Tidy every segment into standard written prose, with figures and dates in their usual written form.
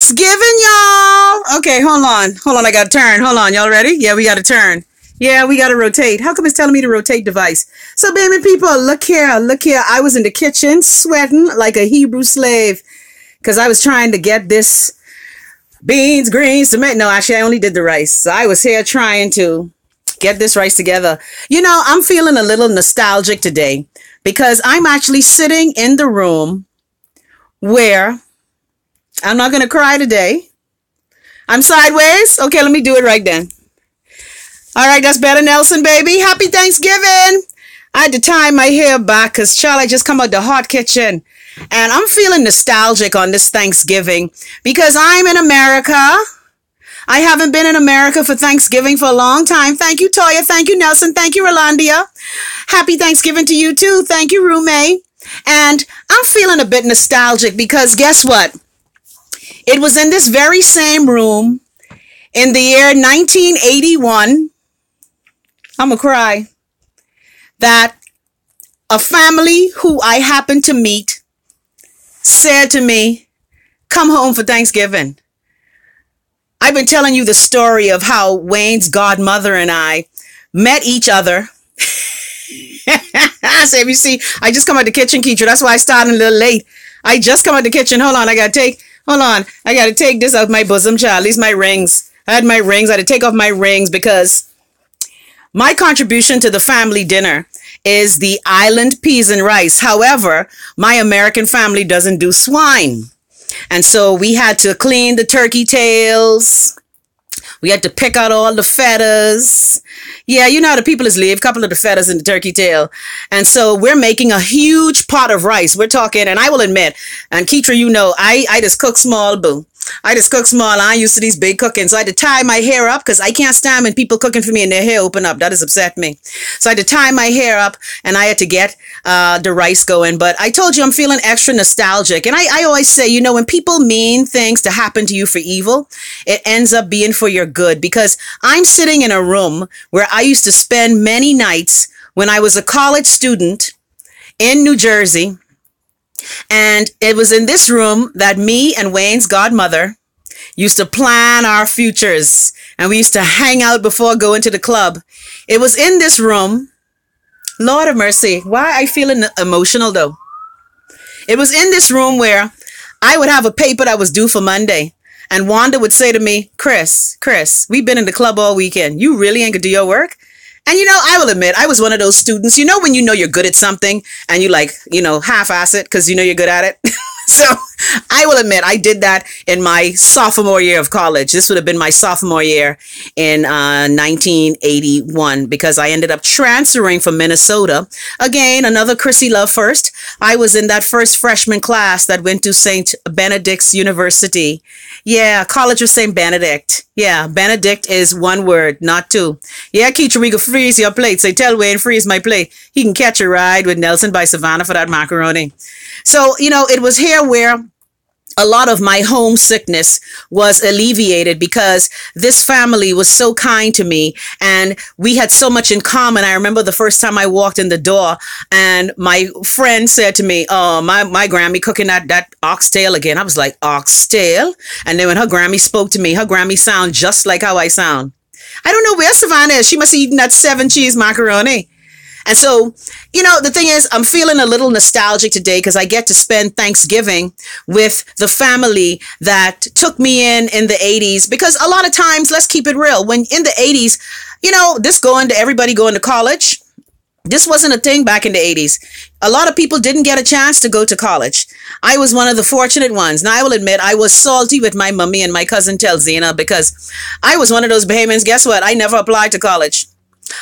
Thanksgiving, y'all. Okay, hold on. Hold on, I got to turn. Hold on, y'all ready? Yeah, we got to turn. Yeah, we got to rotate. How come it's telling me to rotate device? So, baby people, look here, look here. I was in the kitchen sweating like a Hebrew slave because I was trying to get this beans, greens, tomato. No, actually, I only did the rice. So I was here trying to get this rice together. You know, I'm feeling a little nostalgic today because I'm actually sitting in the room where I'm not going to cry today. I'm sideways. Okay, let me do it right then. All right, that's better, Nelson, baby. Happy Thanksgiving. I had to tie my hair back because, child, I just come out the hot kitchen. And I'm feeling nostalgic on this Thanksgiving because I'm in America. I haven't been in America for Thanksgiving for a long time. Thank you, Toya. Thank you, Nelson. Thank you, Rolandia. Happy Thanksgiving to you, too. Thank you, roommate. And I'm feeling a bit nostalgic because guess what? It was in this very same room in the year 1981. I'm gonna cry. That a family who I happened to meet said to me, come home for Thanksgiving. I've been telling you the story of how Wayne's godmother and I met each other. So if you see, I just come out the kitchen, Keitra. That's why I started a little late. I just come out the kitchen. Hold on, I gotta take this out my bosom, child. These my rings. I had my rings. I had to take off my rings because my contribution to the family dinner is the island peas and rice. However, my American family doesn't do swine. And so we had to clean the turkey tails. We had to pick out all the feathers. Yeah, you know how the people is leave, a couple of the feathers in the turkey tail. And so we're making a huge pot of rice. We're talking, and I will admit, and Keitra, you know, I just cook small, boo. I just cook small. I'm used to these big cooking. So I had to tie my hair up because I can't stand when people cooking for me and their hair open up. That has upset me. So I had to tie my hair up and I had to get the rice going. But I told you I'm feeling extra nostalgic. And I always say, you know, when people mean things to happen to you for evil, it ends up being for your good. Because I'm sitting in a room where I used to spend many nights when I was a college student in New Jersey. And it was in this room that me and Wayne's godmother used to plan our futures. And we used to hang out before going to the club. It was in this room. Lord of mercy. Why I feeling emotional though? It was in this room where I would have a paper that was due for Monday. And Wanda would say to me, Chris, we've been in the club all weekend. You really ain't gonna do your work? And, you know, I will admit, I was one of those students, you know, when you know you're good at something and you like, you know, half-ass it because you know you're good at it. So I will admit I did that in my sophomore year of college. This would have been my sophomore year in 1981 because I ended up transferring from Minnesota. Again, another Chrissy Love first. I was in that first freshman class that went to St. Benedict's University. Yeah, College of St. Benedict. Yeah, Benedict is one word, not two. Yeah, Keitra, we can freeze your plate. Say, tell Wayne, freeze my plate. He can catch a ride with Nelson by Savannah for that macaroni. So, you know, it was here where a lot of my homesickness was alleviated because this family was so kind to me and we had so much in common. I remember the first time I walked in the door and my friend said to me, oh, my Grammy cooking that oxtail again. I was like, oxtail? And then when her Grammy spoke to me, her Grammy sound just like how I sound. I don't know where Savannah is. She must have eaten that 7 cheese macaroni. And so, you know, the thing is, I'm feeling a little nostalgic today because I get to spend Thanksgiving with the family that took me in the 80s. Because a lot of times, let's keep it real, when in the 80s, you know, everybody going to college, this wasn't a thing back in the 80s. A lot of people didn't get a chance to go to college. I was one of the fortunate ones. Now, I will admit, I was salty with my mummy and my cousin Telzina because I was one of those Bahamians. Guess what? I never applied to college.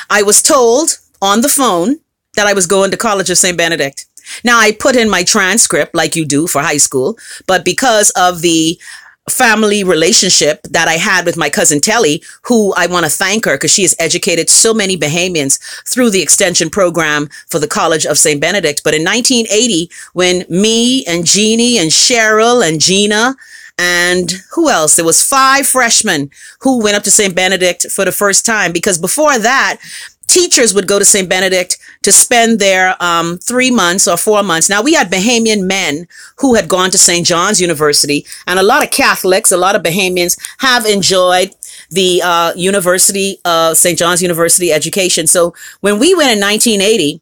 I was told on the phone that I was going to College of St. Benedict. Now, I put in my transcript like you do for high school, but because of the family relationship that I had with my cousin Telly, who I want to thank her because she has educated so many Bahamians through the extension program for the College of St. Benedict. But in 1980, when me and Jeannie and Cheryl and Gina and who else? There was 5 freshmen who went up to St. Benedict for the first time because before that, teachers would go to St. Benedict to spend their 3 months or 4 months. Now, we had Bahamian men who had gone to St. John's University, and a lot of Catholics, a lot of Bahamians have enjoyed the University, St. John's University education. So when we went in 1980,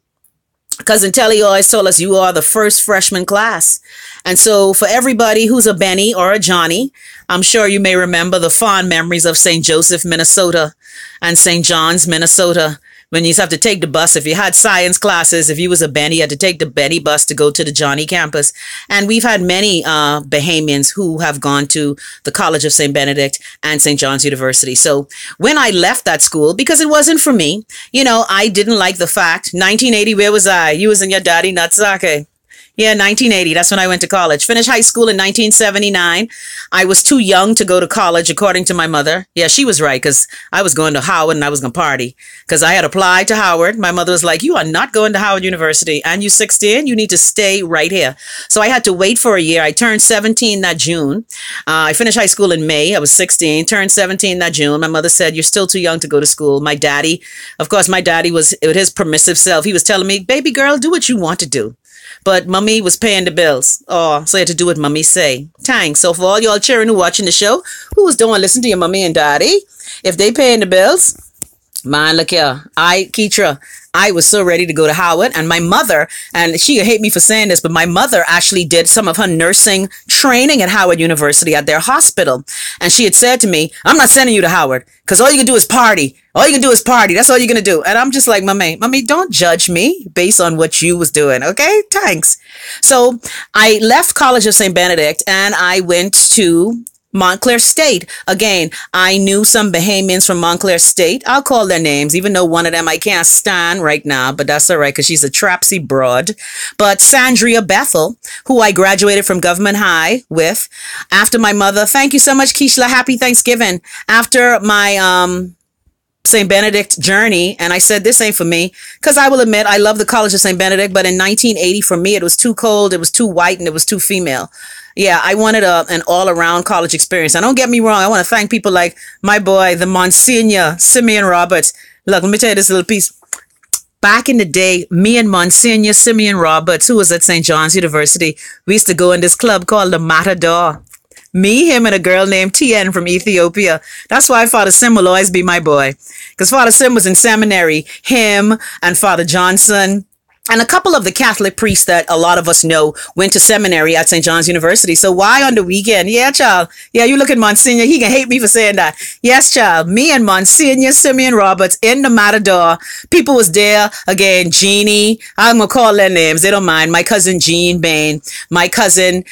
Cousin Telly always told us, you are the first freshman class. And so for everybody who's a Benny or a Johnny, I'm sure you may remember the fond memories of St. Joseph, Minnesota and St. John's, Minnesota, when you used to have to take the bus. If you had science classes, if you was a Benny, you had to take the Benny bus to go to the Johnny campus. And we've had many Bahamians who have gone to the College of St. Benedict and St. John's University. So when I left that school, because it wasn't for me, you know, I didn't like the fact, 1980, where was I? You was in your daddy nutsake. Yeah, 1980. That's when I went to college. Finished high school in 1979. I was too young to go to college, according to my mother. Yeah, she was right, because I was going to Howard and I was going to party. Because I had applied to Howard. My mother was like, you are not going to Howard University. And you 16, you need to stay right here. So I had to wait for a year. I turned 17 that June. I finished high school in May. I was 16, turned 17 that June. My mother said, you're still too young to go to school. My daddy, of course, my daddy was with his permissive self. He was telling me, baby girl, do what you want to do. But mommy was paying the bills. Oh, so I had to do what mommy say. Thanks. So for all y'all children who watching the show, who's doing listen to your mommy and daddy, if they paying the bills, man, look here. Keitra, I was so ready to go to Howard, and my mother, and she hate me for saying this, but my mother actually did some of her nursing training at Howard University at their hospital. And she had said to me, I'm not sending you to Howard because all you can do is party. All you can do is party. That's all you're going to do. And I'm just like, mommy, don't judge me based on what you was doing. Okay. Thanks. So I left College of St. Benedict and I went to Montclair State. Again, I knew some Bahamians from Montclair State. I'll call their names, even though one of them I can't stand right now, but that's all right because she's a trapsy broad. But Sandria Bethel, who I graduated from Government High with, after my mother, thank you so much, Keishla. Happy Thanksgiving. After my St. Benedict journey, and I said, this ain't for me, because I will admit, I love the College of St. Benedict, but in 1980, for me, it was too cold, it was too white, and it was too female. Yeah, I wanted an all-around college experience. And don't get me wrong, I want to thank people like my boy, the Monsignor Simeon Roberts. Look, let me tell you this little piece. Back in the day, me and Monsignor Simeon Roberts, who was at St. John's University, we used to go in this club called the Matador. Me, him, and a girl named Tien from Ethiopia. That's why Father Sim will always be my boy. Because Father Sim was in seminary. Him and Father Johnson and a couple of the Catholic priests that a lot of us know went to seminary at St. John's University. So why on the weekend? Yeah, child. Yeah, you look at Monsignor. He can hate me for saying that. Yes, child. Me and Monsignor Simeon Roberts in the Matador. People was there. Again, Jeannie. I'm going to call their names. They don't mind. My cousin Jean Bain. My cousin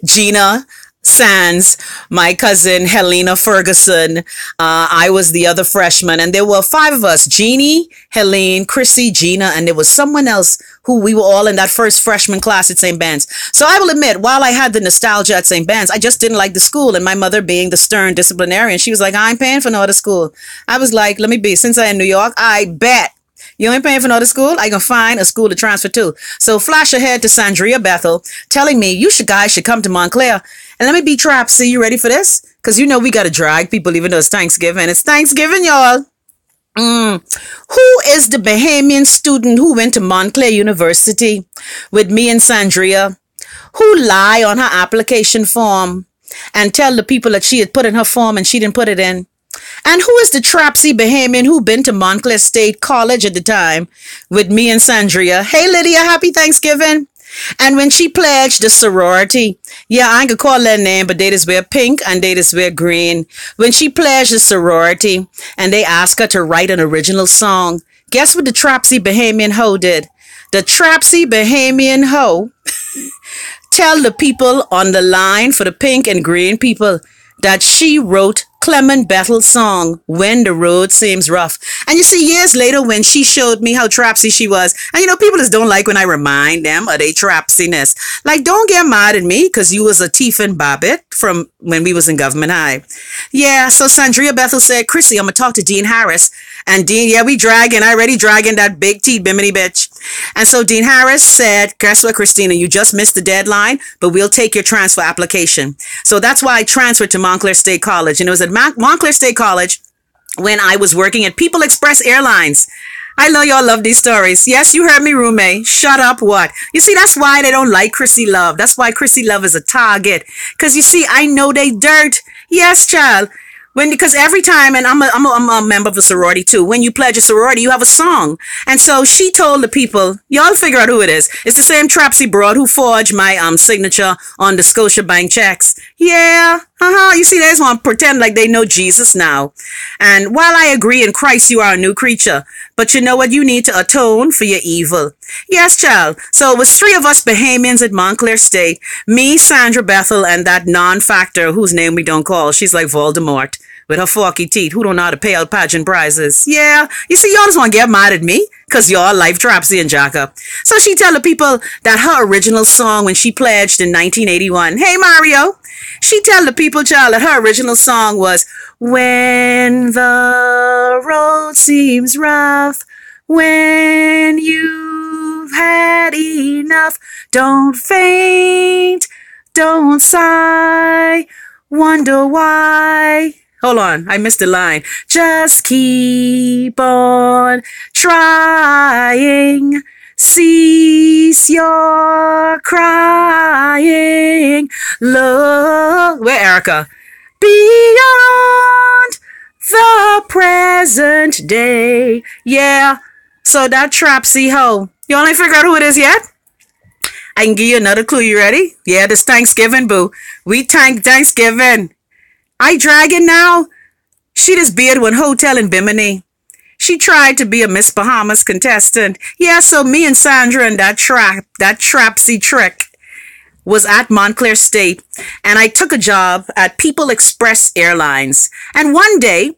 Gina Sands, my cousin Helena Ferguson. I was the other freshman, and there were 5 of us: Jeannie, Helene, Chrissy, Gina, and there was someone else who we were all in that first freshman class at St. Ben's. So I will admit, while I had the nostalgia at St. Ben's, I just didn't like the school. And my mother, being the stern disciplinarian, she was like, I ain't paying for no other school. I was like, let me be. Since I'm in New York, I bet. You ain't paying for another school? I can find a school to transfer to. So flash ahead to Sandria Bethel telling me, you guys should come to Montclair. And let me be trapped. See, you ready for this? Because you know we got to drag people even though it's Thanksgiving. It's Thanksgiving, y'all. Who is the Bahamian student who went to Montclair University with me and Sandria, who lie on her application form and tell the people that she had put in her form and she didn't put it in? And who is the trapsy Bahamian who been to Montclair State College at the time with me and Sandria? Hey, Lydia, happy Thanksgiving. And when she pledged the sorority, yeah, I ain't gonna call that name, but they just wear pink and they just wear green. When she pledged the sorority and they asked her to write an original song, guess what the trapsy Bahamian hoe did? The trapsy Bahamian hoe tell the people on the line for the pink and green people that she wrote Clement Bethel's song, When the Road Seems Rough. And you see, years later, when she showed me how trapsy she was, and you know, people just don't like when I remind them of their trapsiness. Like, don't get mad at me because you was a teef and Babbitt from when we was in Government High. Yeah, so Sandria Bethel said, Chrissy, I'm going to talk to Dean Harris. And Dean, yeah, we dragging, already dragging that big teeth bimini bitch. And so Dean Harris said, guess what, Christina, you just missed the deadline, but we'll take your transfer application. So that's why I transferred to Montclair State College. And it was at Montclair State College when I was working at People Express Airlines. I know y'all love these stories. Yes, you heard me, roommate. Shut up, what? You see, that's why they don't like Chrissy Love. That's why Chrissy Love is a target. Because you see, I know they dirt. Yes, child. Because every time, and I'm a member of a sorority too, when you pledge a sorority, you have a song. And so she told the people, y'all figure out who it is. It's the same Trapsy broad who forged my signature on the Scotiabank checks. Yeah, you see, they just want to pretend like they know Jesus now. And while I agree in Christ you are a new creature, but you know what? You need to atone for your evil. Yes, child. So it was 3 of us Bahamians at Montclair State. Me, Sandra Bethel, and that non-factor whose name we don't call. She's like Voldemort with her forky teeth who don't know how to pay out pageant prizes. Yeah. You see, y'all just want to get mad at me because y'all like Trapsy and Jacka. So she tell the people that her original song when she pledged in 1981. Hey, Mario. She tell the people, child, that her original song was, when the road seems rough, when you've had enough, don't faint, don't sigh, wonder why. Hold on, I missed the line. Just keep on trying. Cease your crying. Look, where Erica? Beyond the present day. Yeah. So that Trapsy hoe. You only figure out who it is yet? I can give you another clue. You ready? Yeah, this Thanksgiving, boo. We Thanksgiving. I Dragon now. She just be at one hotel in Bimini. She tried to be a Miss Bahamas contestant. Yeah, so me and Sandra and that Trapsy trick was at Montclair State, and I took a job at People Express Airlines. And one day,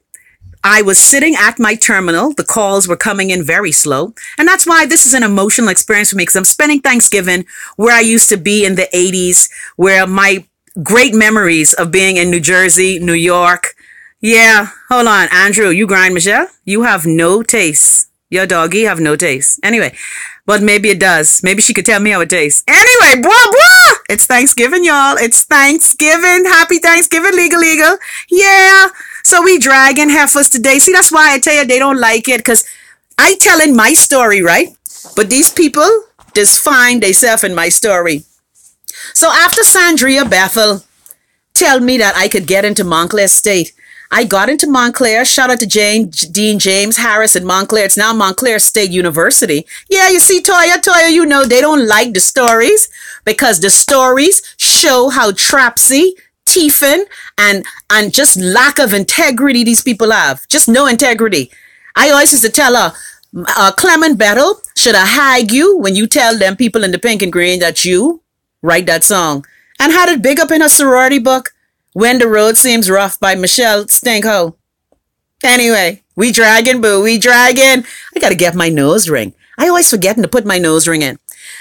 I was sitting at my terminal. The calls were coming in very slow. And that's why this is an emotional experience for me, because I'm spending Thanksgiving where I used to be in the 80s, where my great memories of being in New Jersey, New York. Yeah, hold on. Andrew, you grind Michelle? You have no taste. Your doggy have no taste. Anyway, but maybe it does. Maybe she could tell me how it tastes. Anyway, blah. It's Thanksgiving, y'all. It's Thanksgiving. Happy Thanksgiving, legal. Yeah. So we dragging heifers today. See, that's why I tell you they don't like it, because I telling my story, right? But these people just find themselves in my story. So after Sandria Bethel tell me that I could get into Montclair State, I got into Montclair. Shout out to Dean James Harris at Montclair. It's now Montclair State University. Yeah, you see, Toya, you know they don't like the stories because the stories show how Trapsy, teefing, and just lack of integrity these people have. Just no integrity. I always used to tell her, Clement Battle should have hired you when you tell them people in the pink and green that you write that song. And had it big up in her sorority book, When the Road Seems Rough by Michelle Stinkho. Anyway, we dragging, boo. We dragging. I got to get my nose ring. I always forgetting to put my nose ring in.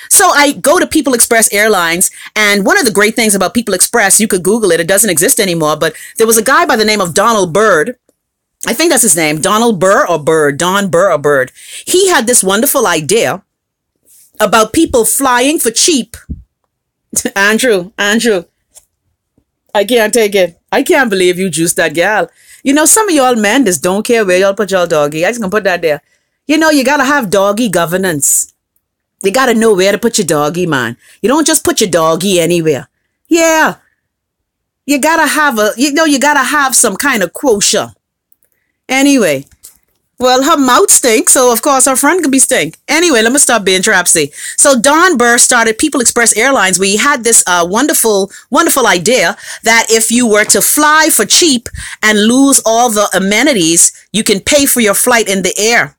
So I go to People Express Airlines, and one of the great things about People Express, you could Google it. It doesn't exist anymore, but there was a guy by the name of Donald Byrd. I think that's his name. Donald Burr or Bird. Don Burr or Bird. He had this wonderful idea about people flying for cheap. Andrew. I can't take it. I can't believe you juiced that gal. You know, some of y'all men just don't care where y'all put y'all doggy. I just gonna put that there. You know, you gotta have doggy governance. You gotta know where to put your doggy, man. You don't just put your doggy anywhere. Yeah. You gotta have some kind of quotient. Anyway. Well, her mouth stinks, so of course her friend could be stink. Anyway, let me stop being Trapsy. So Don Burr started People Express Airlines, where he had this wonderful idea that if you were to fly for cheap and lose all the amenities, you can pay for your flight in the air.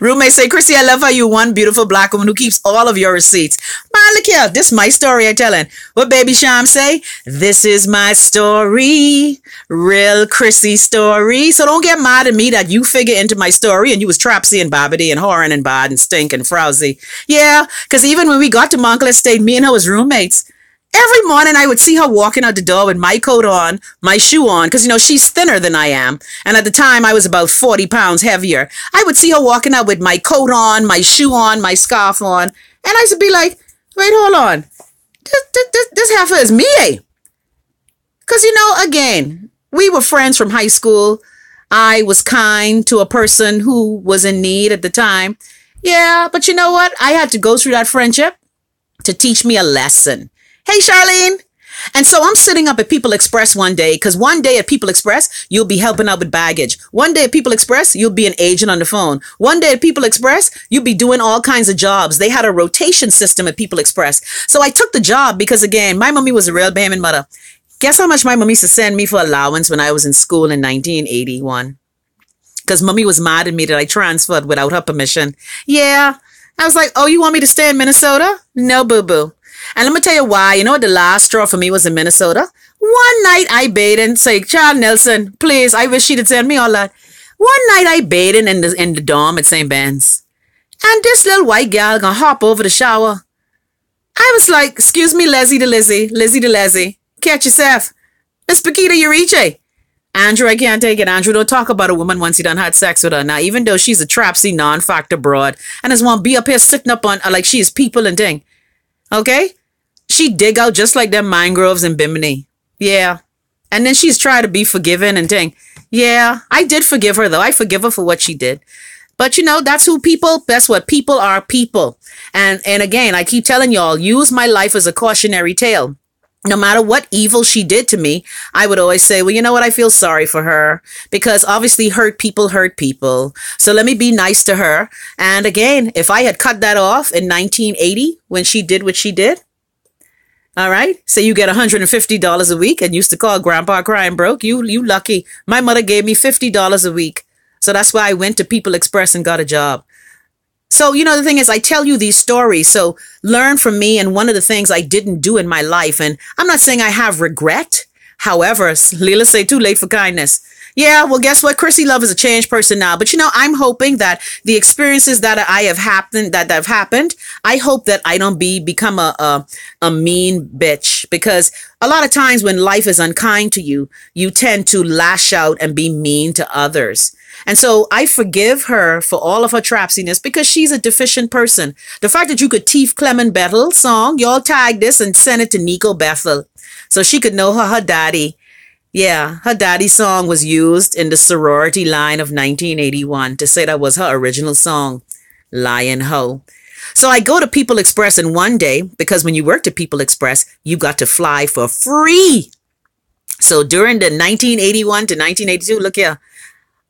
Roommate say, Chrissy, I love how you one beautiful black woman who keeps all of your receipts. Man, look here. This is my story I telling. What Baby Sham say? This is my story. Real Chrissy story. So don't get mad at me that you figure into my story and you was Trapsy and Bobbity and Horan and Bad and Stink and Frowsy. Yeah, because even when we got to Montclair State, me and her was roommates. Every morning I would see her walking out the door with my coat on, my shoe on, because, you know, she's thinner than I am. And at the time I was about 40 pounds heavier. I would see her walking out with my coat on, my shoe on, my scarf on. And I used to be like, wait, hold on. This heifer is me, eh? Because, you know, again, we were friends from high school. I was kind to a person who was in need at the time. Yeah, but you know what? I had to go through that friendship to teach me a lesson. Hey, Charlene. And so I'm sitting up at People Express one day, because one day at People Express, you'll be helping out with baggage. One day at People Express, you'll be an agent on the phone. One day at People Express, you'll be doing all kinds of jobs. They had a rotation system at People Express. So I took the job because, again, my mommy was a real Bahamian mother. Guess how much my mommy used to send me for allowance when I was in school in 1981? Because mommy was mad at me that I transferred without her permission. Yeah. I was like, oh, you want me to stay in Minnesota? No, boo-boo. And let me tell you why. You know what the last straw for me was in Minnesota? One night I bathed and say, Child Nelson, please, I wish she'd send me all that. One night I bathed in the dorm at St. Ben's. And this little white gal gonna hop over the shower. I was like, excuse me, Lizzie to Lizzie. Catch yourself. Miss Paquita Uriche. Andrew, I can't take it. Andrew, don't talk about a woman once you done had sex with her. Now, even though she's a trapsy non-factor broad and just want to be up here sitting up on like she is people and thing. Okay? She dig out just like them mangroves in Bimini. Yeah. And then she's trying to be forgiven and thing. Yeah. I did forgive her, though. I forgive her for what she did. But, you know, that's what people are, people. And again, I keep telling y'all, use my life as a cautionary tale. No matter what evil she did to me, I would always say, well, you know what? I feel sorry for her because obviously hurt people. So let me be nice to her. And again, if I had cut that off in 1980 when she did what she did, all right, so you get $150 a week and used to call Grandpa crying broke. You lucky. My mother gave me $50 a week. So that's why I went to People Express and got a job. So, you know, the thing is, I tell you these stories, so learn from me. And one of the things I didn't do in my life, and I'm not saying I have regret. However, Leela say too late for kindness. Yeah, well, guess what? Chrissy Love is a changed person now. But, you know, I'm hoping that the experiences that have happened, I hope that I don't become a mean bitch. Because a lot of times when life is unkind to you, you tend to lash out and be mean to others. And so I forgive her for all of her trapsiness because she's a deficient person. The fact that you could teef Clement Bethel song, y'all tag this and send it to Nico Bethel so she could know her daddy. Yeah, her daddy's song was used in the sorority line of 1981 to say that was her original song, Lion Ho. So I go to People Express and one day, because when you worked at People Express, you got to fly for free. So during the 1981 to 1982, look here,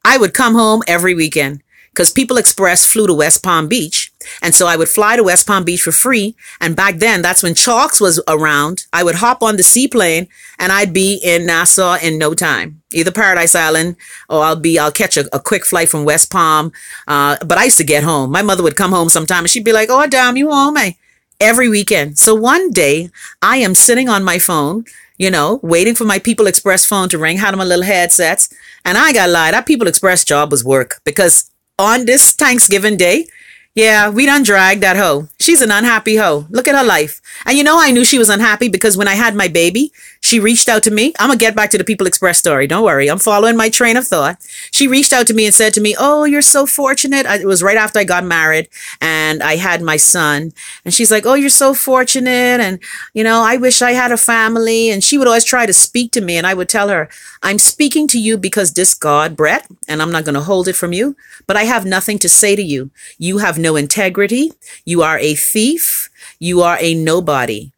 I would come home every weekend because People Express flew to West Palm Beach. And so I would fly to West Palm Beach for free. And back then, that's when Chalks was around. I would hop on the seaplane and I'd be in Nassau in no time, either Paradise Island or I'll catch a quick flight from West Palm. But I used to get home. My mother would come home sometime and she'd be like, oh, damn, you home, eh? Every weekend. So one day I am sitting on my phone, you know, waiting for my People Express phone to ring, had my little headsets. And I got lied. That People Express job was work because on this Thanksgiving Day, yeah, we done dragged that hoe. She's an unhappy hoe. Look at her life. And you know, I knew she was unhappy because when I had my baby, she reached out to me. I'm going to get back to the People Express story. Don't worry. I'm following my train of thought. She reached out to me and said to me, oh, you're so fortunate. It was right after I got married and I had my son. And she's like, oh, you're so fortunate. And, you know, I wish I had a family. And she would always try to speak to me. And I would tell her, I'm speaking to you because this God, Brett, and I'm not going to hold it from you, but I have nothing to say to you. You have no integrity. You are a thief. You are a nobody.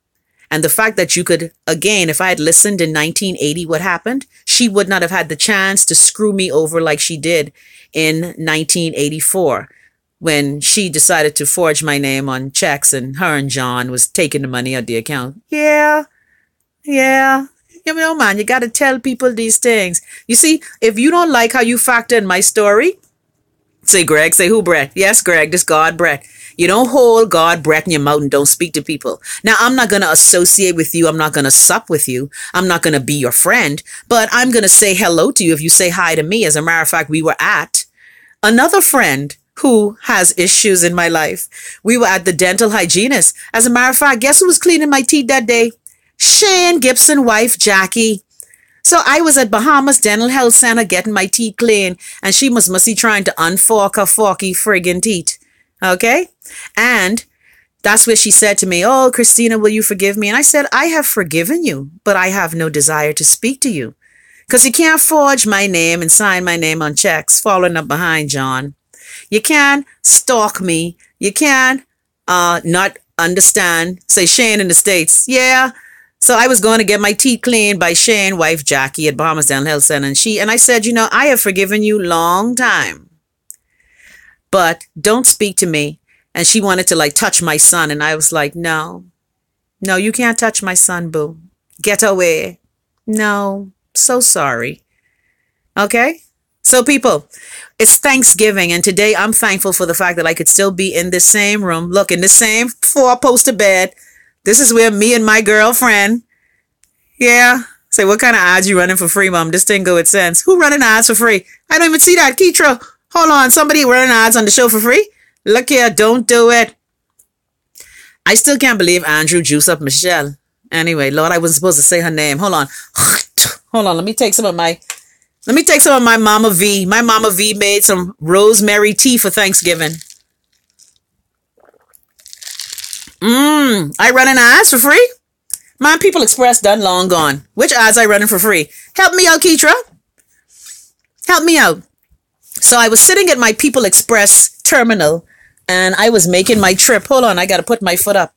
And the fact that you could, again, if I had listened in 1980, what happened? She would not have had the chance to screw me over like she did in 1984 when she decided to forge my name on checks and her and John was taking the money out the account. Yeah. You know, man, you got to tell people these things. You see, if you don't like how you factor in my story, say, Greg, say who, Brett? Yes, Greg, this God, Brett. You don't hold God, Brett, in your mouth and don't speak to people. Now, I'm not going to associate with you. I'm not going to sup with you. I'm not going to be your friend, but I'm going to say hello to you if you say hi to me. As a matter of fact, we were at another friend who has issues in my life. We were at the dental hygienist. As a matter of fact, guess who was cleaning my teeth that day? Shane Gibson wife, Jackie. So I was at Bahamas Dental Health Center getting my teeth clean, and she must be trying to unfork her forky friggin' teeth. Okay? And that's where she said to me, oh, Christina, will you forgive me? And I said, I have forgiven you, but I have no desire to speak to you. Because you can't forge my name and sign my name on checks following up behind John. You can't stalk me. You can't not understand. Say Shane in the States. Yeah. So I was going to get my teeth cleaned by Shane, wife Jackie at Bahamas Dental Health Center. And I said, I have forgiven you long time. But don't speak to me. And she wanted to touch my son. And I was like, no, you can't touch my son, boo. Get away. No, so sorry. Okay. So people, it's Thanksgiving. And today I'm thankful for the fact that I could still be in this same room. Look, in the same 4-poster bed. This is where me and my girlfriend. Yeah. Say, what kind of ads you running for free, Mom? This thing go with sense. Who running ads for free? I don't even see that. Keitra, hold on. Somebody running ads on the show for free? Look here. Don't do it. I still can't believe Andrew juice up Michelle. Anyway, Lord, I wasn't supposed to say her name. Hold on. Hold on. Let me take some of my Mama V. My Mama V made some rosemary tea for Thanksgiving. I running ads for free? My People Express done long gone. Which ads I running for free? Help me out, Keitra. Help me out. So I was sitting at my People Express terminal and I was making my trip. Hold on, I got to put my foot up.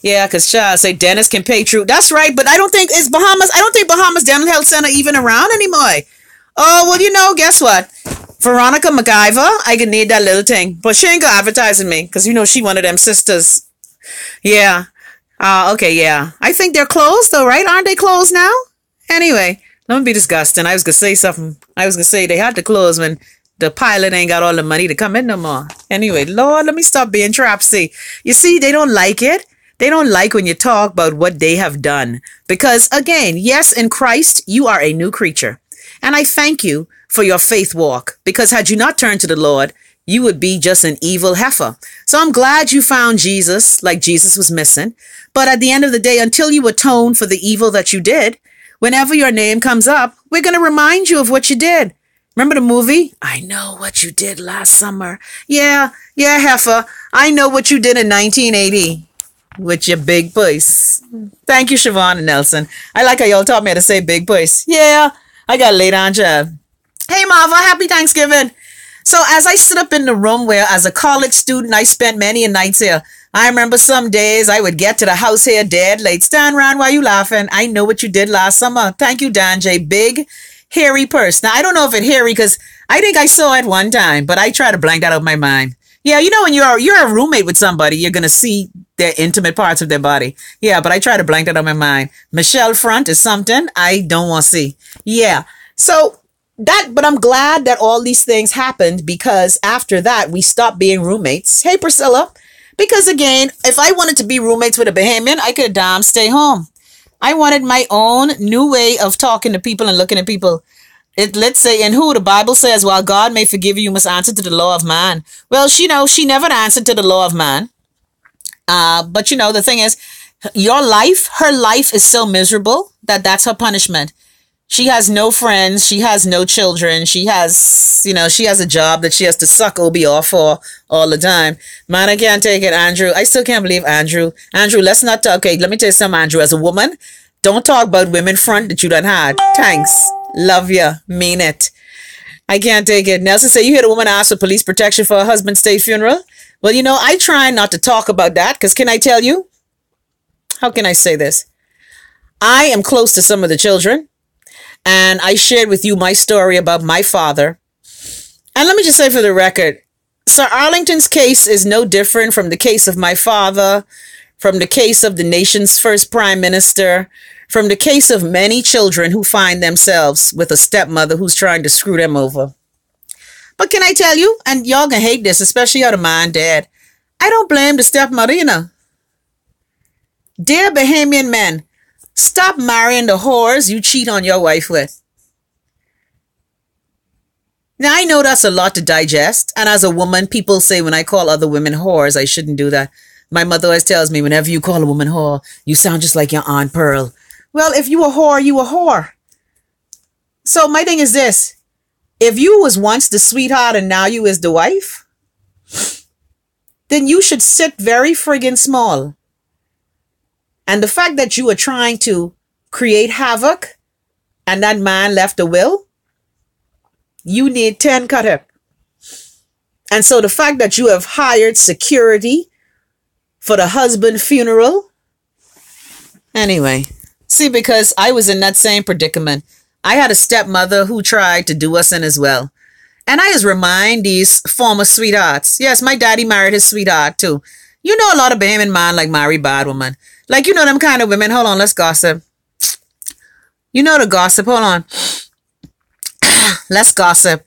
Yeah, because Charles say Dennis can pay true. That's right, but I don't think Bahamas Dental Health Center even around anymore. Oh, well, guess what? Veronica MacGyver, I can need that little thing. But she ain't got advertising me because, she one of them sisters. Yeah. Okay, yeah. I think they're closed though, right? Aren't they closed now? Anyway, don't be disgusting. I was going to say something. I was going to say they had to close when the pilot ain't got all the money to come in no more. Anyway, Lord, let me stop being trapsy. You see, they don't like it. They don't like when you talk about what they have done. Because again, yes, in Christ, you are a new creature. And I thank you for your faith walk. Because had you not turned to the Lord, you would be just an evil heifer. So I'm glad you found Jesus, like Jesus was missing. But at the end of the day, until you atone for the evil that you did, whenever your name comes up, we're going to remind you of what you did. Remember the movie? I know what you did last summer. Yeah, heifer. I know what you did in 1980 with your big voice. Thank you, Siobhan and Nelson. I like how y'all taught me how to say big voice. Yeah, I got a late on job. Hey, Marva, happy Thanksgiving. So as I sit up in the room where as a college student, I spent many a nights here. I remember some days I would get to the house here dead late. Stand around while you laughing. I know what you did last summer. Thank you, Dan J. Big, hairy purse. Now, I don't know if it's hairy because I think I saw it one time, but I try to blank that out of my mind. Yeah, when you're a roommate with somebody, you're going to see their intimate parts of their body. Yeah, but I try to blank that out of my mind. Michelle front is something I don't want to see. Yeah. So but I'm glad that all these things happened because after that, we stopped being roommates. Hey, Priscilla. Because again, if I wanted to be roommates with a Bahamian, I could damn stay home. I wanted my own new way of talking to people and looking at people. Let's say, and who the Bible says, while God may forgive you, you must answer to the law of man. Well, she never answered to the law of man. But the thing is, her life is so miserable that's her punishment. She has no friends. She has no children. She has a job that she has to suck OB off for all the time. Man, I can't take it, Andrew. I still can't believe Andrew. Andrew, let's not talk. Okay, let me tell you something, Andrew. As a woman, don't talk about women front that you done had. Thanks. Love ya. Mean it. I can't take it. Nelson said, you hear the woman ask for police protection for her husband's state funeral? Well, I try not to talk about that because can I tell you? How can I say this? I am close to some of the children. And I shared with you my story about my father. And let me just say for the record, Sir Arlington's case is no different from the case of my father, from the case of the nation's first prime minister, from the case of many children who find themselves with a stepmother who's trying to screw them over. But can I tell you, and y'all gonna hate this, especially out of my dad, I don't blame the stepmother, Dear Bahamian men, stop marrying the whores you cheat on your wife with. Now, I know that's a lot to digest. And as a woman, people say when I call other women whores, I shouldn't do that. My mother always tells me, whenever you call a woman whore, you sound just like your Aunt Pearl. Well, if you a whore, you a whore. So my thing is this. If you was once the sweetheart and now you is the wife, then you should sit very friggin' small. And the fact that you are trying to create havoc and that man left a will, you need 10 cut up. And so the fact that you have hired security for the husband funeral, anyway, see, because I was in that same predicament. I had a stepmother who tried to do us in as well. And I just remind these former sweethearts. Yes, my daddy married his sweetheart too. You know, a lot of Bahamian man like marry bad woman. Like, you know them kind of women. Hold on, let's gossip. You know the gossip. Hold on. Let's gossip.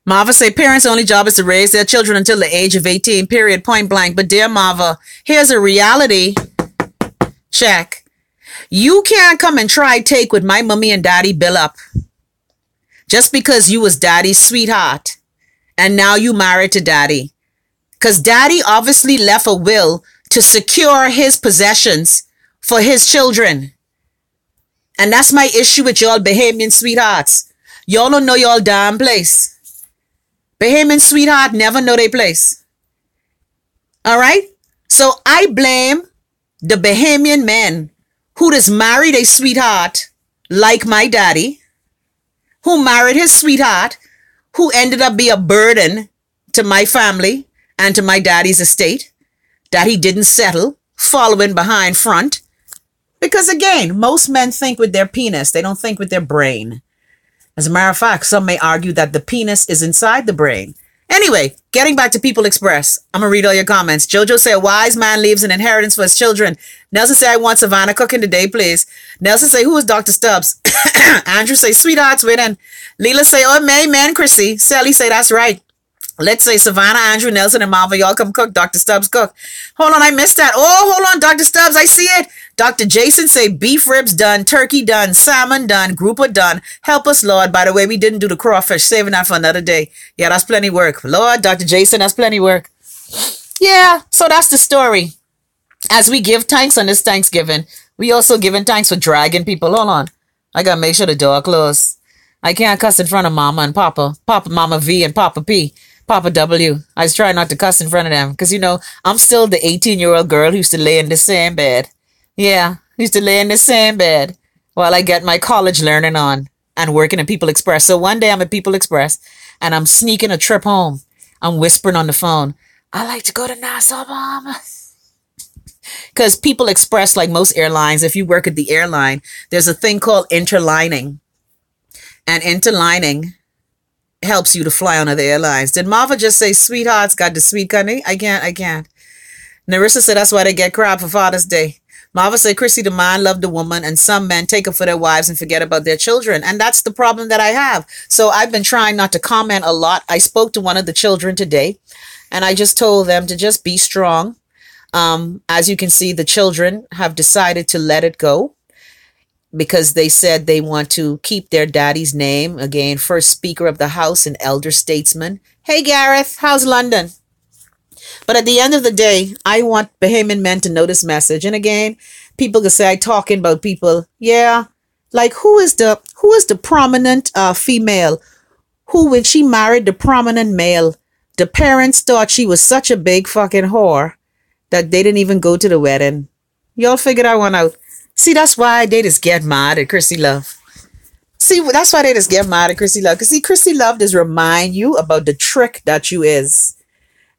Marva say parents' only job is to raise their children until the age of 18, period, point blank. But dear Marva, here's a reality check. You can't come and try take with my mommy and daddy bill up. Just because you was daddy's sweetheart and now you married to daddy. Because daddy obviously left a will to secure his possessions for his children. And that's my issue with y'all Bahamian sweethearts. Y'all don't know y'all damn place. Bahamian sweetheart never know their place. All right? So I blame the Bahamian men who just married a sweetheart like my daddy, who married his sweetheart, who ended up being a burden to my family and to my daddy's estate, that he didn't settle, following behind front. Because again, most men think with their penis. They don't think with their brain. As a matter of fact, some may argue that the penis is inside the brain. Anyway, getting back to People Express. I'm going to read all your comments. Jojo said, a wise man leaves an inheritance for his children. Nelson said, I want Savannah cooking today, please. Nelson say, who is Dr. Stubbs? Andrew say, sweethearts waiting. Leela say, oh, man, Chrissy. Sally say, that's right. Let's say Savannah, Andrew, Nelson, and Marva, y'all come cook. Dr. Stubbs cook. Hold on, I missed that. Oh, hold on, Dr. Stubbs, I see it. Dr. Jason say beef ribs done, turkey done, salmon done, grouper done. Help us, Lord. By the way, we didn't do the crawfish. Saving that for another day. Yeah, that's plenty work. Lord, Dr. Jason, that's plenty work. Yeah, so that's the story. As we give thanks on this Thanksgiving, we also giving thanks for dragging people. Hold on. I gotta make sure the door closed. I can't cuss in front of Mama and Papa. Papa, Mama V, and Papa P. Papa W. I was trying not to cuss in front of them because, you know, I'm still the 18-year-old girl who used to lay in the same bed. Yeah, used to lay in the same bed while I get my college learning on and working at People Express. So one day I'm at People Express and I'm sneaking a trip home. I'm whispering on the phone, I like to go to Nassau, Mama. Because People Express, like most airlines, if you work at the airline, there's a thing called interlining. And interlining helps you to fly on other airlines. Did Marva just say sweethearts got the sweet honey? I can't. Narissa said that's why they get crap for Father's Day. Marva said, Chrissy, the man loved the woman, and some men take her for their wives and forget about their children. And that's the problem that I have. So I've been trying not to comment a lot. I spoke to one of the children today, and I just told them to just be strong. As you can see, the children have decided to let it go, because they said they want to keep their daddy's name. Again, first Speaker of the House and elder statesman. Hey, Gareth, how's London? But at the end of the day, I want Bahamian men to know this message. And again, people can say I talking about people. Yeah, like who is the prominent female who, when she married the prominent male, the parents thought she was such a big fucking whore that they didn't even go to the wedding. Y'all figure that one out. See, that's why they just get mad at Chrissy Love. See, that's why they just get mad at Chrissy Love. Because see, Chrissy Love does remind you about the trick that you is.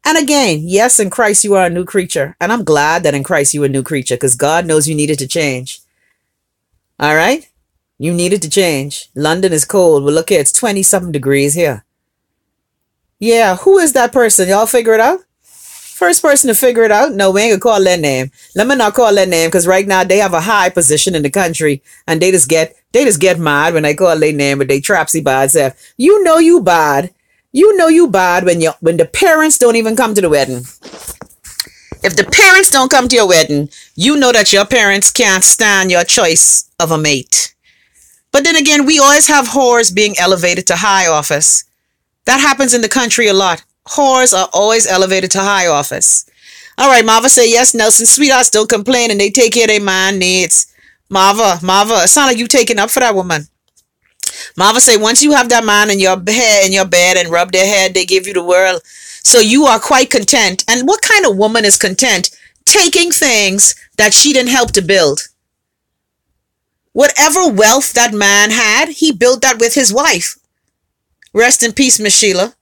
And again, yes, in Christ you are a new creature. And I'm glad that in Christ you are a new creature. Because God knows you needed to change. All right? You needed to change. London is cold. Well, look here, it's 20-something degrees here. Yeah, who is that person? Y'all figure it out? First person to figure it out? No, we ain't gonna call that name. Let me not call that name, because right now they have a high position in the country, and they just get mad when I call their name, but they trapsy bad self. You know you bad. You know you bad when the parents don't even come to the wedding. If the parents don't come to your wedding, you know that your parents can't stand your choice of a mate. But then again, we always have whores being elevated to high office. That happens in the country a lot. Whores are always elevated to high office. All right, Marva say, yes, Nelson, sweethearts don't complain and they take care of their man needs. Marva, it sounds like you taking up for that woman. Marva say, once you have that man in your bed and rub their head, they give you the world. So you are quite content. And what kind of woman is content taking things that she didn't help to build? Whatever wealth that man had, he built that with his wife. Rest in peace, Miss Sheila.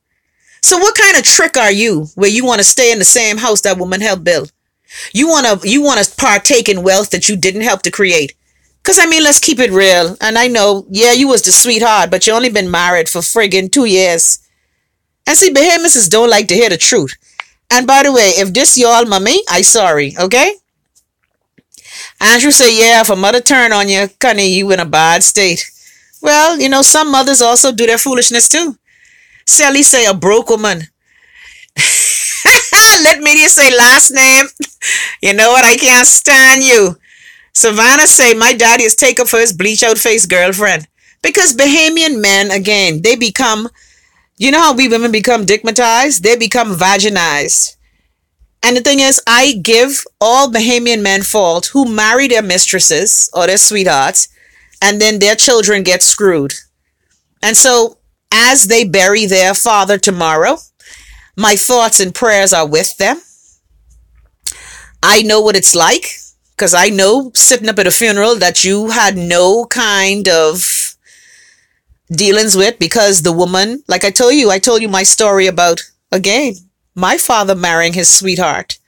So what kind of trick are you where you want to stay in the same house that woman helped build? You want to partake in wealth that you didn't help to create. Because, I mean, let's keep it real. And I know, yeah, you was the sweetheart, but you only been married for friggin' 2 years. And see, behemoths don't like to hear the truth. And by the way, if this y'all mommy, I sorry, okay? Andrew say, yeah, if a mother turn on you, Connie, you in a bad state. Well, you know, some mothers also do their foolishness too. Sally say, a broke woman. Let me just say last name. You know what? I can't stand you. Savannah say, my daddy is taken for his bleach out face girlfriend. Because Bahamian men, again, they become, you know how we women become digmatized? They become vaginized. And the thing is, I give all Bahamian men fault who marry their mistresses or their sweethearts, and then their children get screwed. And so, as they bury their father tomorrow, my thoughts and prayers are with them. I know what it's like, because I know sitting up at a funeral that you had no kind of dealings with, because the woman, like I told you my story about, again, my father marrying his sweetheart.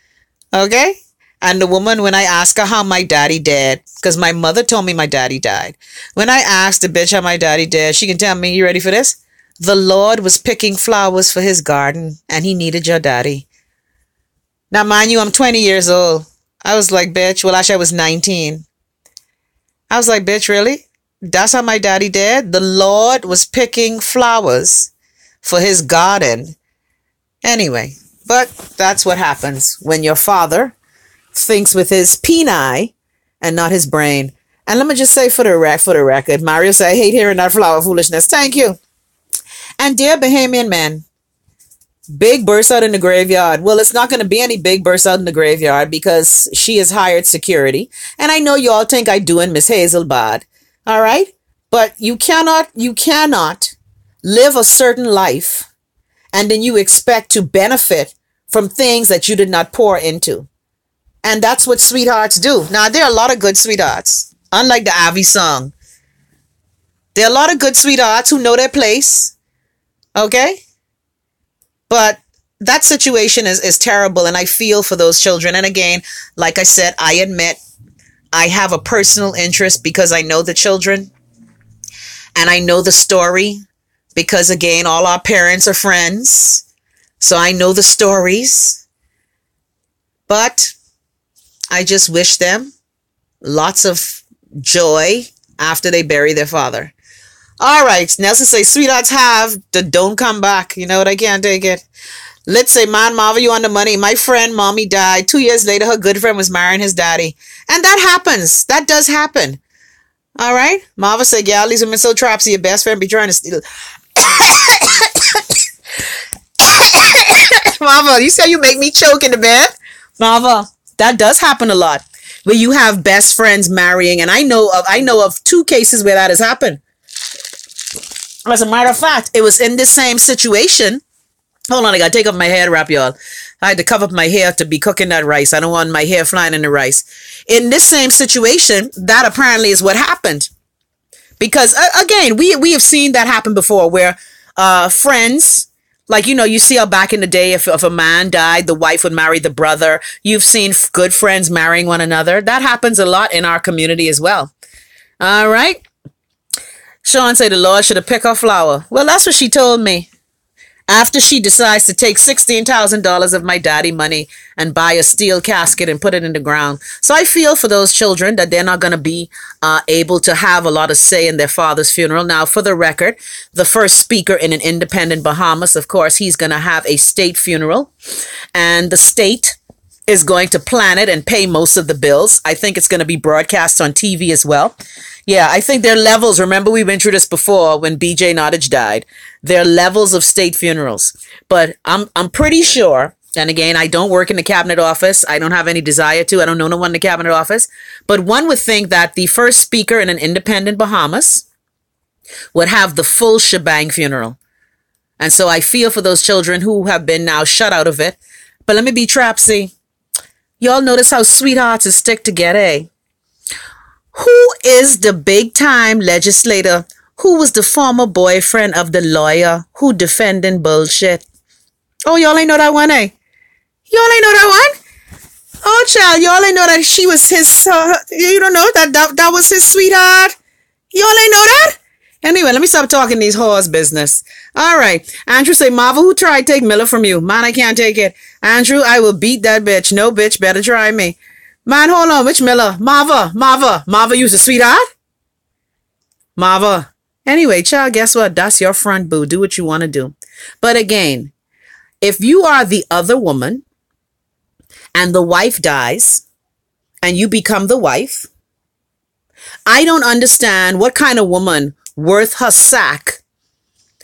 Okay? And the woman, when I asked her how my daddy died, because my mother told me my daddy died. When I asked the bitch how my daddy died, she can tell me, you ready for this? The Lord was picking flowers for his garden and he needed your daddy. Now, mind you, I'm 20 years old. I was like, bitch, well, actually I was 19. I was like, bitch, really? That's how my daddy died? The Lord was picking flowers for his garden. Anyway, but that's what happens when your father thinks with his peni and not his brain. And let me just say for the record, Mario said, I hate hearing that flower foolishness. Thank you. And dear Bahamian men, big burst out in the graveyard. Well, it's not going to be any big burst out in the graveyard because she has hired security. And I know you all think I do in Miss Hazel bad. All right. But you cannot live a certain life and then you expect to benefit from things that you did not pour into. And that's what sweethearts do. Now, there are a lot of good sweethearts, unlike the Avi song. There are a lot of good sweethearts who know their place. Okay? But that situation is terrible, and I feel for those children. And again, like I said, I admit I have a personal interest because I know the children and I know the story because, again, all our parents are friends. So I know the stories. But I just wish them lots of joy after they bury their father. All right. Nelson say, sweethearts have the don't come back. You know what? I can't take it. Let's say, man, Marva, you on the money. My friend, mommy died. 2 years later, her good friend was marrying his daddy. And that happens. That does happen. All right. Marva said, yeah, these women so trapsy. Your best friend be trying to steal. Marva, you say you make me choke in the bed? Marva, that does happen a lot. Where you have best friends marrying. And I know of 2 cases where that has happened. As a matter of fact, it was in this same situation. Hold on, I gotta take off my hair wrap, y'all. I had to cover up my hair to be cooking that rice. I don't want my hair flying in the rice. In this same situation, that apparently is what happened. Because, again, we have seen that happen before where friends, like, you know, you see how back in the day, if a man died, the wife would marry the brother. You've seen good friends marrying one another. That happens a lot in our community as well. All right. Sean said the Lord should have picked her flower. Well, that's what she told me. After she decides to take $16,000 of my daddy money and buy a steel casket and put it in the ground. So I feel for those children that they're not going to be able to have a lot of say in their father's funeral. Now, for the record, the first speaker in an independent Bahamas, of course, he's going to have a state funeral. And the state is going to plan it and pay most of the bills. I think it's going to be broadcast on TV as well. Yeah, I think there are levels. Remember, we went through this before when BJ Nottage died. There are levels of state funerals. But I'm pretty sure, and again, I don't work in the cabinet office. I don't have any desire to. I don't know no one in the cabinet office. But one would think that the first speaker in an independent Bahamas would have the full shebang funeral. And so I feel for those children who have been now shut out of it. But let me be trapsy. Y'all notice how sweethearts stick together, eh? Who is the big-time legislator who was the former boyfriend of the lawyer who defending bullshit? Oh, y'all ain't know that one, eh? Y'all ain't know that one? Oh, child, y'all ain't know that she was his, you don't know, that was his sweetheart? Y'all ain't know that? Anyway, let me stop talking these whores business. All right. Andrew say, Marva, who tried to take Miller from you? Man, I can't take it. Andrew, I will beat that bitch. No bitch better try me. Man, hold on. Which Miller? Marva, you's a sweetheart? Marva. Anyway, child, guess what? That's your front, boo. Do what you want to do. But again, if you are the other woman and the wife dies and you become the wife, I don't understand what kind of woman worth her sack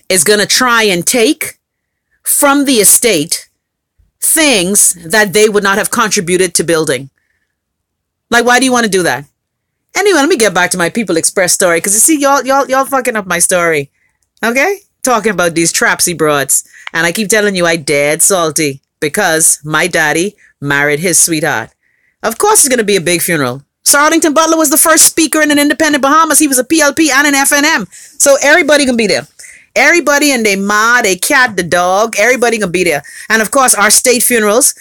is going to try and take from the estate things that they would not have contributed to building. Like, why do you want to do that? Anyway, let me get back to my People Express story, because you see, y'all fucking up my story. Okay? Talking about these trapsy broads. And I keep telling you I dead salty because my daddy married his sweetheart. Of course it's going to be a big funeral. Sir Arlington Butler was the first speaker in an independent Bahamas. He was a PLP and an FNM. So everybody can be there. Everybody and their ma, their cat, the dog, everybody can be there. And of course, our state funerals,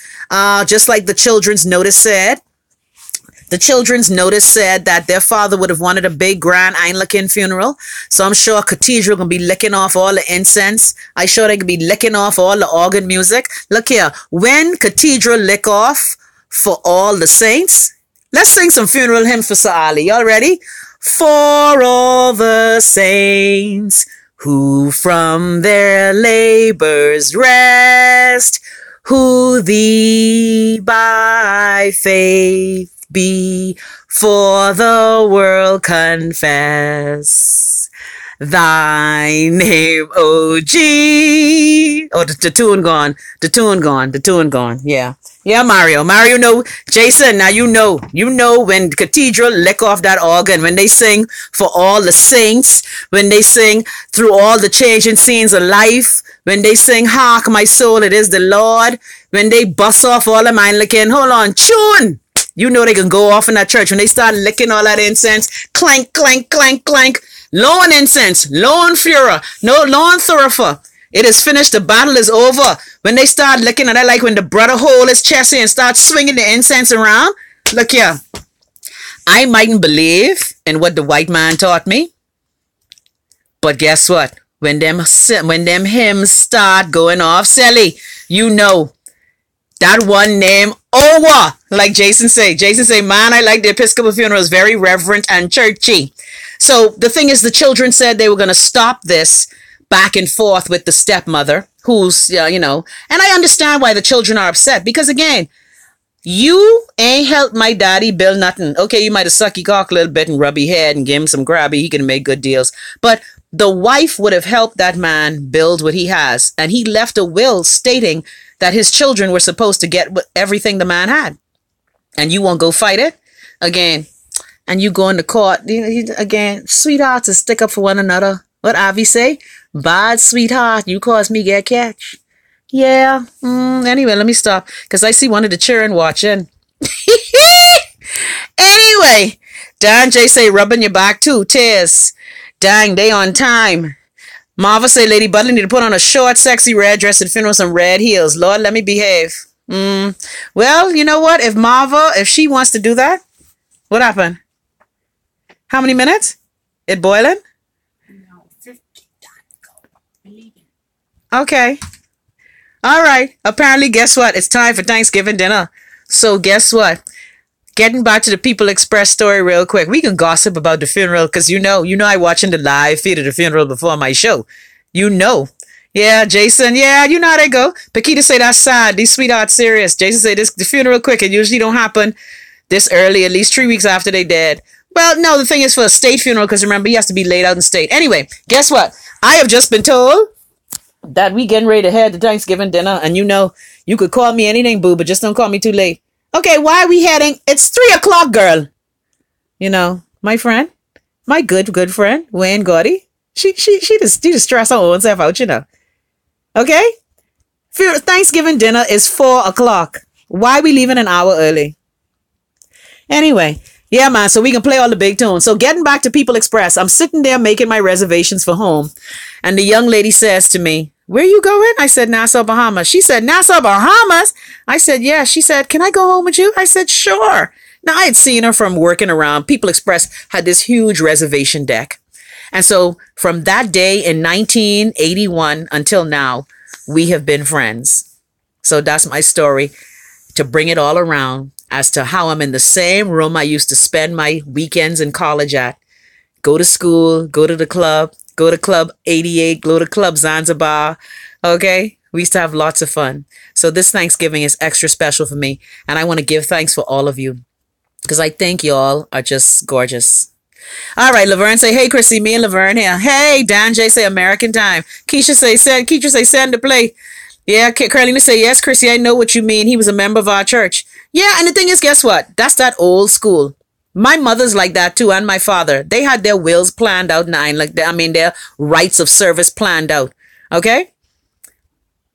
just like the Children's Notice said, that their father would have wanted a big, grand Anglican funeral. So I'm sure Cathedral going to be licking off all the incense. I'm sure they can be licking off all the organ music. Look here. When Cathedral lick off for all the saints, let's sing some funeral hymns for Sir Ali. Y'all ready? For all the saints who from their labors rest, who thee by faith before the world confess. Thy name, O G. Oh, the tune gone. Yeah. Yeah, Mario, know. Jason, now you know when Cathedral lick off that organ, when they sing for all the saints, when they sing through all the changing scenes of life, when they sing, hark my soul, it is the Lord, when they bust off all the Anglican, hold on, tune. You know they can go off in that church when they start licking all that incense, clank, clank, clank, clank. Lone incense, lone Führer, no lone thurifer. It is finished. The battle is over. When they start licking at it, like when the brother hold his chest and start swinging the incense around. Look here. I mightn't believe in what the white man taught me. But guess what? When them hymns start going off, Sally, you know that one name over. Like Jason say, man, I like the Episcopal funerals, very reverent and churchy. So the thing is, the children said they were going to stop this back and forth with the stepmother, who's, and I understand why the children are upset, because again, you ain't helped my daddy build nothing. Okay, you might have sucked your cock a little bit and rub your head and give him some grabby. He can make good deals. But the wife would have helped that man build what he has. And he left a will stating that his children were supposed to get everything the man had. And you won't go fight it again. And you go into court again. Sweethearts to stick up for one another. What Avi say? Bad sweetheart, you caused me get catch. Yeah. Anyway, let me stop because I see one of the children watching. Anyway, Dan J say rubbing your back too. Tears. Dang, they on time. Marva say Lady Butler need to put on a short, sexy red dress and funeral some red heels. Lord, let me behave. Well, you know what? If she wants to do that, what happened? How many minutes? It boiling? No, 50 times. Okay. All right. Apparently, guess what? It's time for Thanksgiving dinner. So guess what? Getting back to the People Express story real quick. We can gossip about the funeral because you know I watching the live feed of the funeral before my show. You know. Yeah, Jason. Yeah, you know how they go. Paquita say that's sad. These sweethearts serious. Jason say the funeral quick. It usually don't happen this early, at least 3 weeks after they dead. Well, no, the thing is for a state funeral because remember, he has to be laid out in state. Anyway, guess what? I have just been told that we getting ready to head to Thanksgiving dinner. And you could call me anything, boo, but just don't call me too late. Okay, why are we heading? It's 3:00, girl. My friend, my good friend, Wayne Gordy. She just stress her own self out, Okay? Thanksgiving dinner is 4:00. Why are we leaving an hour early? Anyway, Yeah, man. So we can play all the big tunes. So getting back to People Express, I'm sitting there making my reservations for home. And the young lady says to me, where are you going? I said, Nassau, Bahamas. She said, Nassau, Bahamas? I said, yeah. She said, can I go home with you? I said, sure. Now, I had seen her from working around. People Express had this huge reservation deck. And so from that day in 1981 until now, we have been friends. So that's my story to bring it all around as to how I'm in the same room I used to spend my weekends in college at. Go to school, go to the club, go to Club 88, go to Club Zanzibar. Okay? We used to have lots of fun. So this Thanksgiving is extra special for me. And I want to give thanks for all of you because I think y'all are just gorgeous. All right, Laverne say, hey, Chrissy, me and Laverne here. Hey, Dan J say, American time. Keisha say, send the play. Yeah, Carolina say, yes, Chrissy, I know what you mean. He was a member of our church. Yeah, and the thing is, guess what? That's that old school. My mother's like that too, and my father. They had their wills planned out, their rights of service planned out. Okay?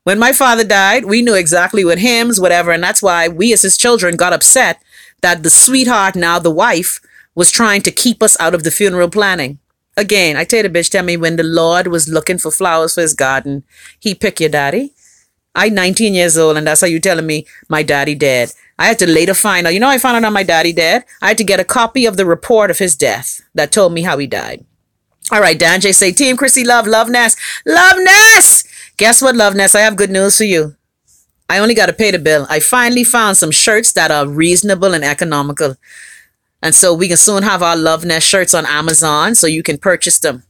When my father died, we knew exactly what hymns, whatever, and that's why we as his children got upset that the sweetheart, now the wife, was trying to keep us out of the funeral planning. Again, I tell the bitch, tell me when the Lord was looking for flowers for his garden, he picked your daddy. I'm 19 years old, and that's how you telling me my daddy dead. I had to later find out. You know, I found out my daddy dead. I had to get a copy of the report of his death that told me how he died. All right, Dan J say, Team Chrissy Love, Love Ness. Love Ness! Guess what, Love Ness? I have good news for you. I only got to pay the bill. I finally found some shirts that are reasonable and economical. And so we can soon have our Love Nest shirts on Amazon so you can purchase them.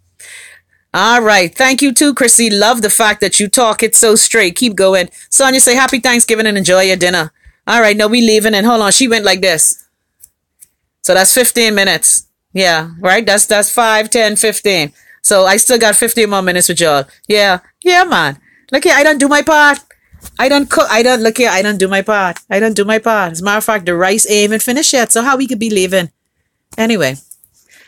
All right. Thank you too, Chrissy. Love the fact that you talk it so straight. Keep going. Sonia say, happy Thanksgiving and enjoy your dinner. All right. No, we leaving. And hold on. She went like this. So that's 15 minutes. Yeah. Right. That's 5, 10, 15. So I still got 15 more minutes with y'all. Yeah. Yeah, man. Look here. I don't do my part. I don't cook. I don't look here. I don't do my part. I don't do my part. As a matter of fact, the rice ain't even finished yet. So how we could be leaving? Anyway,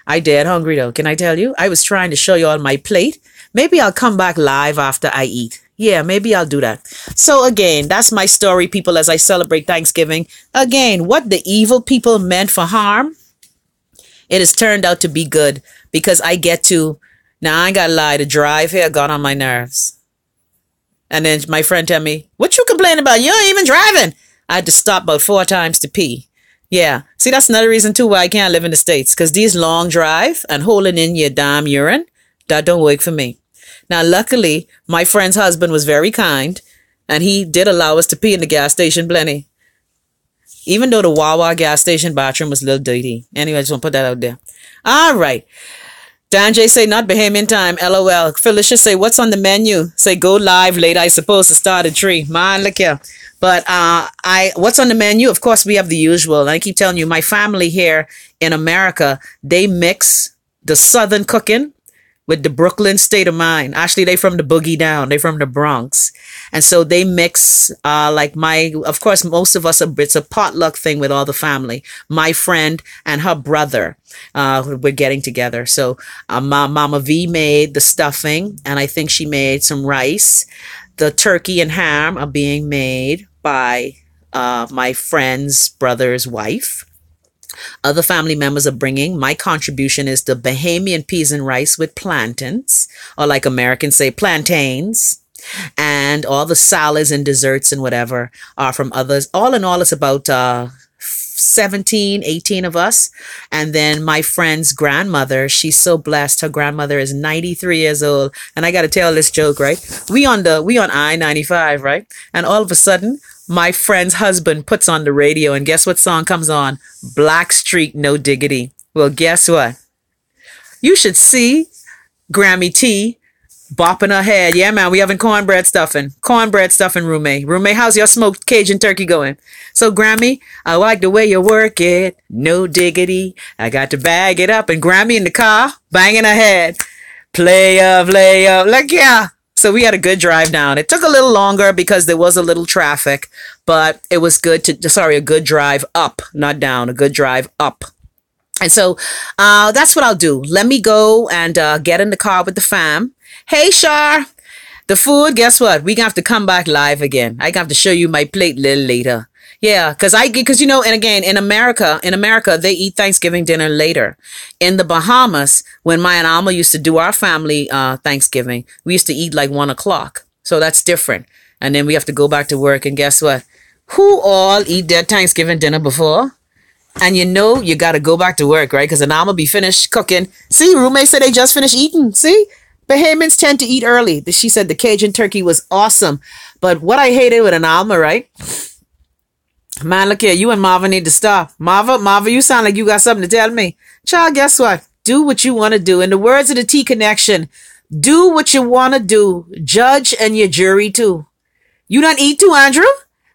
I dead hungry though. Can I tell you? I was trying to show you all my plate. Maybe I'll come back live after I eat. Yeah, maybe I'll do that. So again, that's my story, people, as I celebrate Thanksgiving. Again, what the evil people meant for harm, it has turned out to be good because I get to, now I ain't gotta lie, the drive here got on my nerves. And then my friend tell me, what you complaining about? You ain't even driving. I had to stop about 4 times to pee. Yeah. See, that's another reason too why I can't live in the States. Because these long drive and holding in your damn urine, that don't work for me. Now, luckily, my friend's husband was very kind. And he did allow us to pee in the gas station plenty. Even though the Wawa gas station bathroom was a little dirty. Anyway, I just want to put that out there. All right. Dan J say, not Bahamian time, LOL. Felicia say, what's on the menu? Say, go live late. I supposed to start at 3. Man, look here. But what's on the menu? Of course, we have the usual. And I keep telling you, my family here in America, they mix the Southern cooking with the Brooklyn state of mind. Actually, they from the boogie down. They from the Bronx. And so they mix, of course, most of us, it's a potluck thing with all the family. My friend and her brother, we're getting together. So Mama V made the stuffing, and I think she made some rice. The turkey and ham are being made by my friend's brother's wife. Other family members are bringing. My contribution is the Bahamian peas and rice with plantains, or like Americans say, plantains. And all the salads and desserts and whatever are from others. All in all, it's about 17, 18 of us. And then my friend's grandmother, she's so blessed. Her grandmother is 93 years old. And I got to tell this joke, right? We on I-95, right? And all of a sudden, my friend's husband puts on the radio, and guess what song comes on? Blackstreet, No Diggity. Well, guess what? You should see Grammy T bopping her head. Yeah, man, we having cornbread stuffing. Cornbread stuffing, roommate. Roommate, how's your smoked Cajun turkey going? So, Grammy, I like the way you work it. No diggity. I got to bag it up. And Grammy in the car, banging her head. Play up. Like, yeah. So we had a good drive down. It took a little longer because there was a little traffic, but it was good a good drive up, not down, a good drive up. And so that's what I'll do. Let me go and get in the car with the fam. Hey, Shar. The food, guess what? We're going to have to come back live again. I have to show you my plate a little later. Yeah, because you know, and again, in America, they eat Thanksgiving dinner later. In the Bahamas, when my and Alma used to do our family Thanksgiving, we used to eat like 1 o'clock. So that's different. And then we have to go back to work. And guess what? Who all eat their Thanksgiving dinner before? And you know you got to go back to work, right? Because an Alma be finished cooking. See, roommates said they just finished eating. See, Bahamians tend to eat early. She said the Cajun turkey was awesome. But what I hated with an Alma, right? Man, look here, you and Marva need to stop. Marva, you sound like you got something to tell me. Child, guess what? Do what you want to do. In the words of the T Connection, do what you want to do. Judge and your jury too. You don't eat too, Andrew?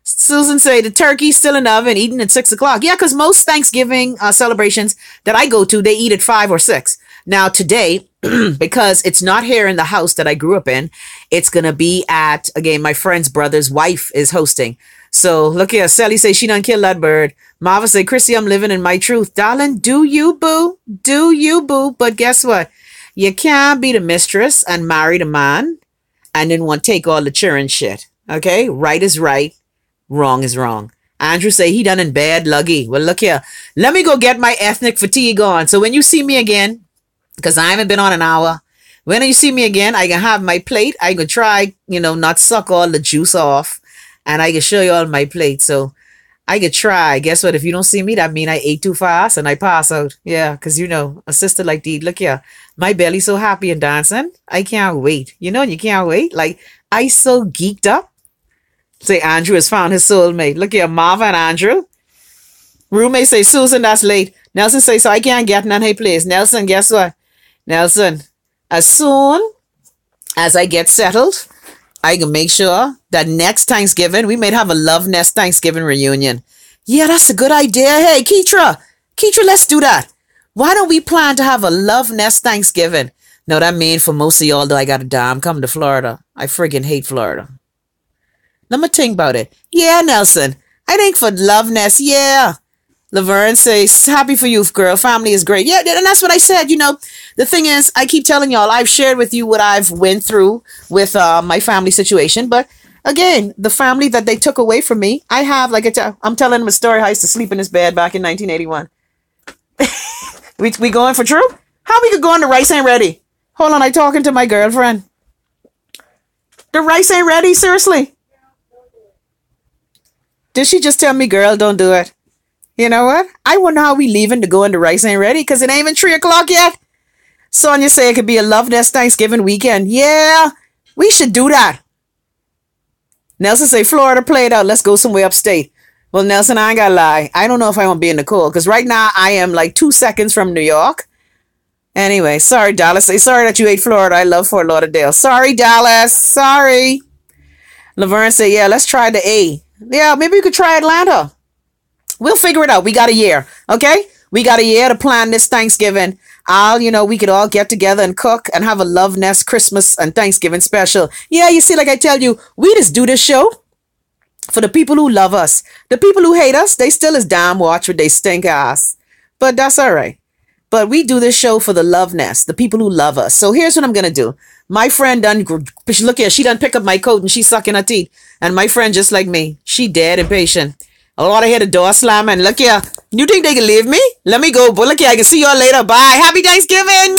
Susan say the turkey's still in the oven, eating at 6 o'clock. Yeah, because most Thanksgiving celebrations that I go to, they eat at 5 or 6. Now today, because it's not here in the house that I grew up in, it's going to be at, again, my friend's brother's wife is hosting. So look here, Sally say she done kill that bird. Marva say, Chrissy, I'm living in my truth. Darling, do you, boo? Do you, boo? But guess what? You can't be the mistress and marry the man and then want to take all the children shit. Okay? Right is right. Wrong is wrong. Andrew say he done in bad luggy. Well, look here. Let me go get my ethnic fatigue on. So when you see me again, because I haven't been on an hour, when you see me again, I can have my plate. I can try, not suck all the juice off. And I can show you all my plate. So I could try. Guess what? If you don't see me, that mean I ate too fast and I pass out. Yeah, because a sister like Dee, look here. My belly's so happy and dancing. I can't wait. You can't wait. Like, I so geeked up. Say Andrew has found his soulmate. Look here, Marva and Andrew. Roommate say, Susan, that's late. Nelson say, so I can't get none her place. Nelson, guess what? Nelson, as soon as I get settled, I can make sure that next Thanksgiving, we may have a Love Nest Thanksgiving reunion. Yeah, that's a good idea. Hey, Keitra, let's do that. Why don't we plan to have a Love Nest Thanksgiving? No, that mean for most of y'all, though, I got to die. I'm coming to Florida. I friggin' hate Florida. Let me think about it. Yeah, Nelson. I think for Love Nest, yeah. Laverne says, happy for you, girl. Family is great. Yeah, and that's what I said. The thing is, I keep telling y'all, I've shared with you what I've went through with my family situation. But again, the family that they took away from me, I have, I'm telling them a story how I used to sleep in this bed back in 1981. we going for true? How we could go on the rice ain't ready? Hold on, I talking to my girlfriend. The rice ain't ready? Seriously? Did she just tell me, girl, don't do it? You know what? I wonder how we leaving to go and the rice ain't ready because it ain't even 3 o'clock yet. Sonia say it could be a Love Nest Thanksgiving weekend. Yeah, we should do that. Nelson say, Florida, play it out. Let's go somewhere upstate. Well, Nelson, I ain't gotta lie. I don't know if I want to be in the cold because right now I am like 2 seconds from New York. Anyway, sorry, Dallas. Say sorry that you hate Florida. I love Fort Lauderdale. Sorry, Dallas. Sorry. Laverne say, yeah, let's try the A. Yeah, maybe we could try Atlanta. We'll figure it out. We got a year. Okay? We got a year to plan this Thanksgiving. We could all get together and cook and have a Love Nest Christmas and Thanksgiving special. Yeah, you see, like I tell you, we just do this show for the people who love us. The people who hate us, they still is damn watch with they stink ass. But that's all right. But we do this show for the Love Nest, the people who love us. So here's what I'm going to do. My friend done, look here, she done pick up my coat and she's sucking her teeth. And my friend, just like me, she dead impatient. Oh, I hear the door slam and look here. You think they can leave me? Let me go. But look here, I can see y'all later. Bye. Happy Thanksgiving.